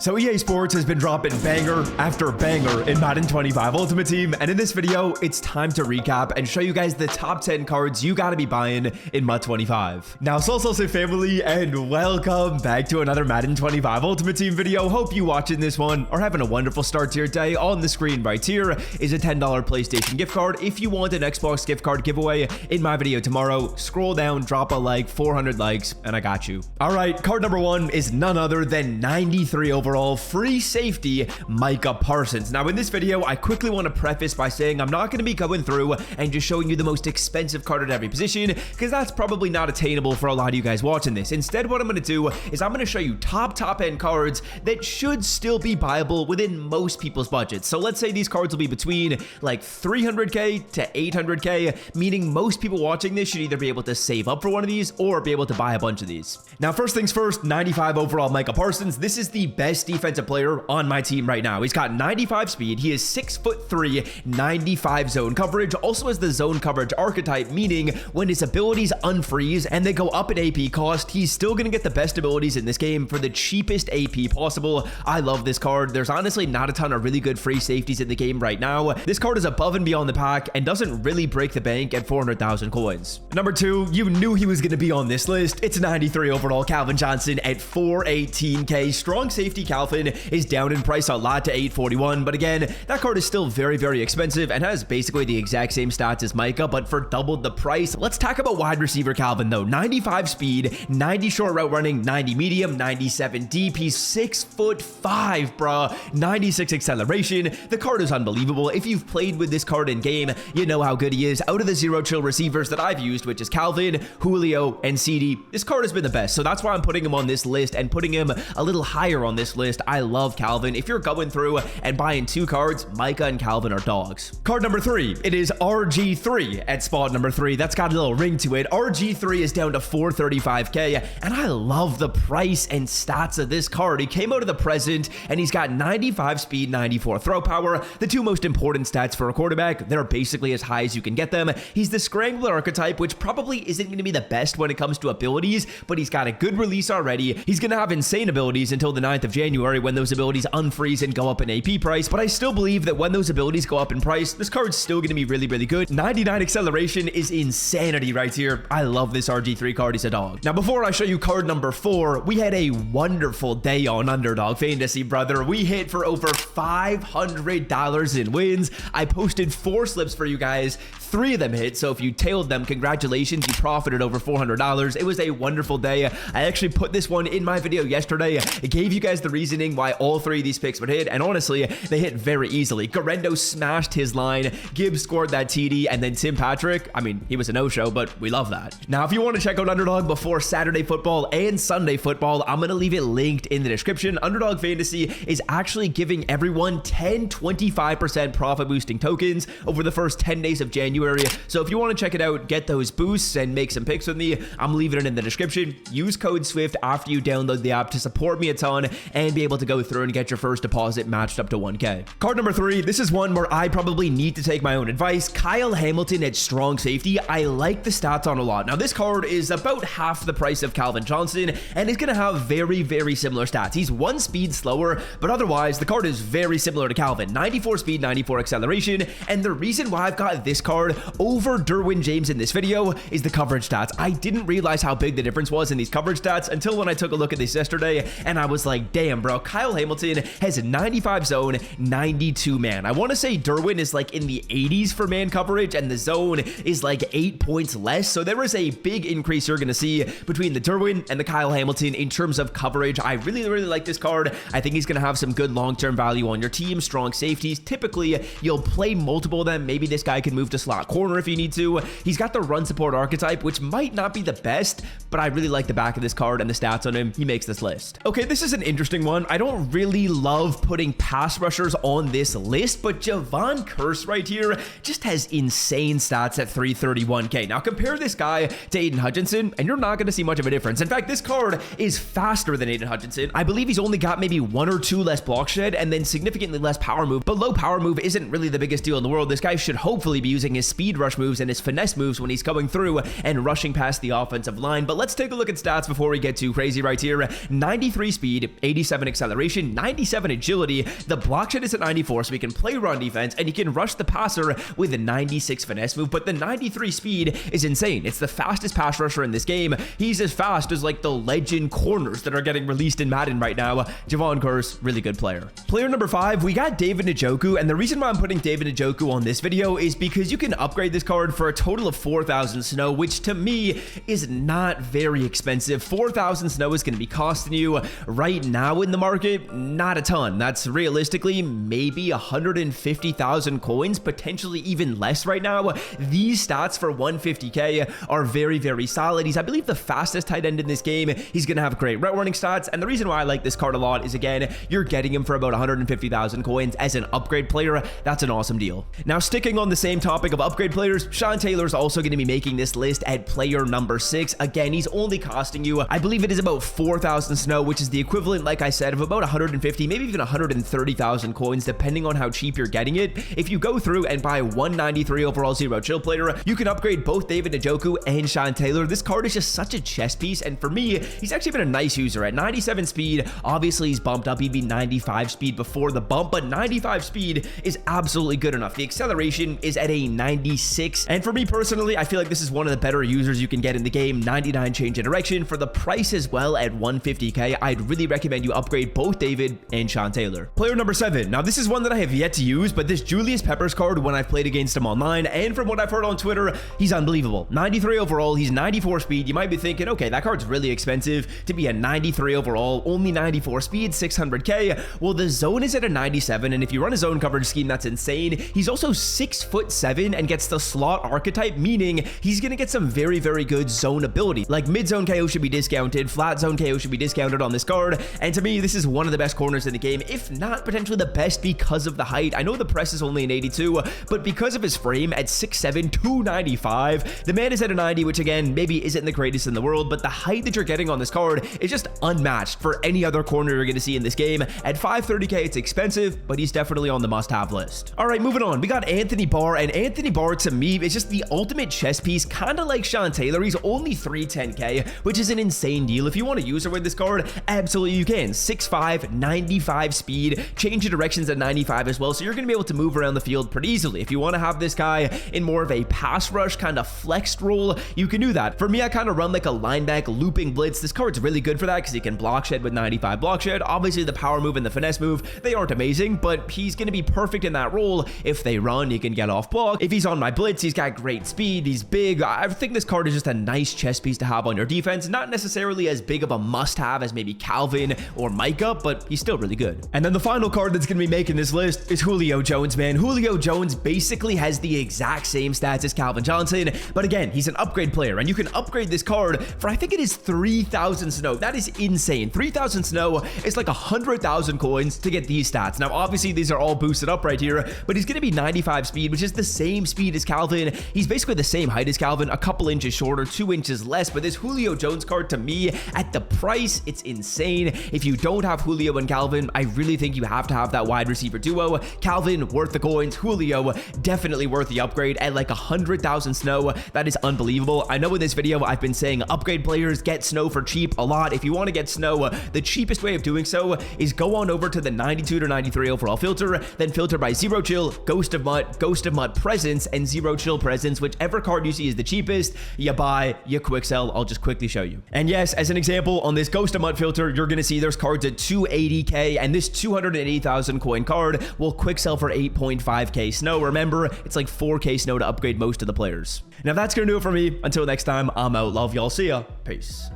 So EA Sports has been dropping banger after banger in Madden 25 Ultimate Team, and in this video, it's time to recap and show you guys the top 10 cards you gotta be buying in MUT 25. Now, Soul family, and welcome back to another Madden 25 Ultimate Team video. Hope you watching this one are having a wonderful start to your day. On the screen right here is a $10 PlayStation gift card. If you want an Xbox gift card giveaway in my video tomorrow, scroll down, drop a like, 400 likes, and I got you. All right, card number one is none other than 93 overall free safety Micah Parsons. Now in this video, I quickly want to preface by saying I'm not going to be going through and just showing you the most expensive card at every position, because that's probably not attainable for a lot of you guys watching this. Instead, what I'm going to do is I'm going to show you top end cards that should still be buyable within most people's budgets. So let's say these cards will be between like 300k to 800k, meaning most people watching this should either be able to save up for one of these or be able to buy a bunch of these. Now first things first, 95 overall Micah Parsons. This is the best defensive player on my team right now. He's got 95 speed. He is 6'3", 95 zone coverage. Also has the zone coverage archetype, meaning when his abilities unfreeze and they go up in AP cost, he's still going to get the best abilities in this game for the cheapest AP possible. I love this card. There's honestly not a ton of really good free safeties in the game right now. This card is above and beyond the pack and doesn't really break the bank at 400,000 coins. Number two, you knew he was going to be on this list. It's 93 overall Calvin Johnson at 418k. Strong safety Calvin is down in price a lot to 841, but again, that card is still very expensive and has basically the exact same stats as Micah, but for double the price. Let's talk about wide receiver Calvin though. 95 speed, 90 short route running, 90 medium, 97 deep. He's 6'5", bruh. 96 acceleration. The card is unbelievable. If you've played with this card in game, you know how good he is. Out of the zero chill receivers that I've used, which is Calvin, Julio, and CD, this card has been the best. So that's why I'm putting him on this list and putting him a little higher on this list. I love Calvin. If you're going through and buying two cards, Micah and Calvin are dogs. Card number three, it is RG3 at spot number 3. That's got a little ring to it. RG3 is down to 435k, and I love the price and stats of this card. He came out of the present, and he's got 95 speed, 94 throw power. The two most important stats for a quarterback. They're basically as high as you can get them. He's the scrambler archetype, which probably isn't going to be the best when it comes to abilities, but he's got a good release already. He's going to have insane abilities until the 9th of January when those abilities unfreeze and go up in AP price, but I still believe that when those abilities go up in price, this card's still going to be really good. 99 acceleration is insanity right here. I love this RG3 card. He's a dog. Now, before I show you card number 4, we had a wonderful day on Underdog Fantasy, brother. We hit for over $500 in wins. I posted 4 slips for you guys. 3 of them hit, so if you tailed them, congratulations, you profited over $400. It was a wonderful day. I actually put this one in my video yesterday. It gave you guys the reasoning why all 3 of these picks would hit, and honestly, they hit very easily. Garendo smashed his line, Gibbs scored that TD, and then Tim Patrick, I mean, he was a no-show, but we love that. Now, if you want to check out Underdog before Saturday football and Sunday football, I'm going to leave it linked in the description. Underdog Fantasy is actually giving everyone 25% profit boosting tokens over the first 10 days of January. So if you want to check it out, get those boosts and make some picks with me, I'm leaving it in the description. Use code SWIFT after you download the app to support me a ton and be able to go through and get your first deposit matched up to 1k. Card number 3, this is one where I probably need to take my own advice. Kyle Hamilton at strong safety. I like the stats on a lot. Now this card is about half the price of Calvin Johnson and is going to have very similar stats. He's 1 speed slower, but otherwise the card is very similar to Calvin. 94 speed, 94 acceleration, and the reason why I've got this card over Derwin James in this video is the coverage stats. I didn't realize how big the difference was in these coverage stats until when I took a look at this yesterday, and I was like, damn, bro, Kyle Hamilton has a 95 zone, 92 man. I want to say Derwin is like in the 80s for man coverage, and the zone is like 8 points less, so there is a big increase you're going to see between the Derwin and the Kyle Hamilton in terms of coverage. I really like this card. I think he's going to have some good long-term value on your team. Strong safeties. Typically, you'll play multiple of them. Maybe this guy can move to slot corner if you need to. He's got the run support archetype, which might not be the best, but I really like the back of this card and the stats on him. He makes this list. Okay, this is an interesting one. I don't really love putting pass rushers on this list, but Javon Curse right here just has insane stats at 331k. Now compare this guy to Aiden Hutchinson, and you're not going to see much of a difference. In fact, this card is faster than Aiden Hutchinson. I believe he's only got maybe 1 or 2 less block shed and then significantly less power move, but low power move isn't really the biggest deal in the world. This guy should hopefully be using his his speed rush moves and his finesse moves when he's going through and rushing past the offensive line. But let's take a look at stats before we get too crazy right here. 93 speed, 87 acceleration, 97 agility. The block shed is at 94, so he can play run defense, and he can rush the passer with a 96 finesse move. But the 93 speed is insane. It's the fastest pass rusher in this game. He's as fast as like the legend corners that are getting released in Madden right now. Javon Curse, really good player. Player number 5, we got David Njoku, and the reason why I'm putting David Njoku on this video is because you can upgrade this card for a total of 4,000 snow, which to me is not very expensive. 4,000 snow is going to be costing you right now in the market not a ton. That's realistically maybe 150,000 coins, potentially even less right now. These stats for 150k are very, very solid. He's, I believe, the fastest tight end in this game. He's going to have great route running stats, and the reason why I like this card a lot is, again, you're getting him for about 150,000 coins as an upgrade player. That's an awesome deal. Now, sticking on the same topic of upgrade players, Sean Taylor's also going to be making this list at player number 6. Again, he's only costing you, I believe it is about 4,000 snow, which is the equivalent, like I said, of about 150, maybe even 130,000 coins, depending on how cheap you're getting it. If you go through and buy 193 overall zero chill player, you can upgrade both David Njoku and Sean Taylor. This card is just such a chess piece, and for me, he's actually been a nice user at 97 speed. Obviously, he's bumped up. He'd be 95 speed before the bump, but 95 speed is absolutely good enough. The acceleration is at a 96, and for me personally, I feel like this is one of the better users you can get in the game. 99 change of direction for the price as well at 150k. I'd really recommend you upgrade both David and Sean Taylor. Player number 7. Now, this is one that I have yet to use, but this Julius Peppers card, when I've played against him online, and from what I've heard on Twitter, he's unbelievable. 93 overall, he's 94 speed. You might be thinking, okay, that card's really expensive to be a 93 overall, only 94 speed, 600k. Well, the zone is at a 97, and if you run a zone coverage scheme, that's insane. He's also 6'7" and gets the slot archetype, meaning he's gonna get some very, very good zone ability. Like mid-zone KO should be discounted, flat zone KO should be discounted on this card, and to me, this is one of the best corners in the game, if not potentially the best because of the height. I know the press is only an 82, but because of his frame at 6'7", 295, the man is at a 90, which again, maybe isn't the greatest in the world, but the height that you're getting on this card is just unmatched for any other corner you're gonna see in this game. At 530k, it's expensive, but he's definitely on the must-have list. All right, moving on. We got Anthony Barr, and Anthony Barr, to me, is just the ultimate chess piece, kind of like Sean Taylor. He's only 310k, which is an insane deal. If you want to use her with this card, absolutely you can. 6'5", 95 speed, change of directions at 95 as well, so you're going to be able to move around the field pretty easily. If you want to have this guy in more of a pass rush kind of flexed role, you can do that. For me, I kind of run like a linebacker looping blitz. This card's really good for that because he can block shed with 95 block shed. Obviously, the power move and the finesse move, they aren't amazing, but he's going to be perfect in that role. If they run, he can get off block. If he's on my blitz, he's got great speed. He's big. I think this card is just a nice chess piece to have on your defense. Not necessarily as big of a must-have as maybe Calvin or Micah, but he's still really good. And then the final card that's going to be making this list is Julio Jones, man. Julio Jones basically has the exact same stats as Calvin Johnson, but again, he's an upgrade player, and you can upgrade this card for, I think it is 3,000 snow. That is insane. 3,000 snow is like 100,000 coins to get these stats. Now, obviously, these are all boosted up right here, but he's going to be 95 speed, which is the same speed as Calvin. He's basically the same height as Calvin, a couple inches shorter, 2 inches less, but this Julio Jones card, to me, at the price, it's insane. If you don't have Julio and Calvin, I really think you have to have that wide receiver duo. Calvin, worth the coins. Julio, definitely worth the upgrade at like 100,000 snow. That is unbelievable. I know in this video, I've been saying upgrade players get snow for cheap a lot. If you want to get snow, the cheapest way of doing so is go on over to the 92 to 93 overall filter, then filter by Zero Chill, Ghost of Mutt Presence, and Zero Chill Presence. Whichever card you see is the cheapest, you buy, you quick sell. I'll just quickly show you. And yes, as an example, on this Ghost of Mutt filter, you're going to see there's cards at 280k, and this 280,000 coin card will quick sell for 8.5k snow. Remember, it's like 4k snow to upgrade most of the players. Now that's going to do it for me. Until next time, I'm out. Love y'all. See ya. Peace.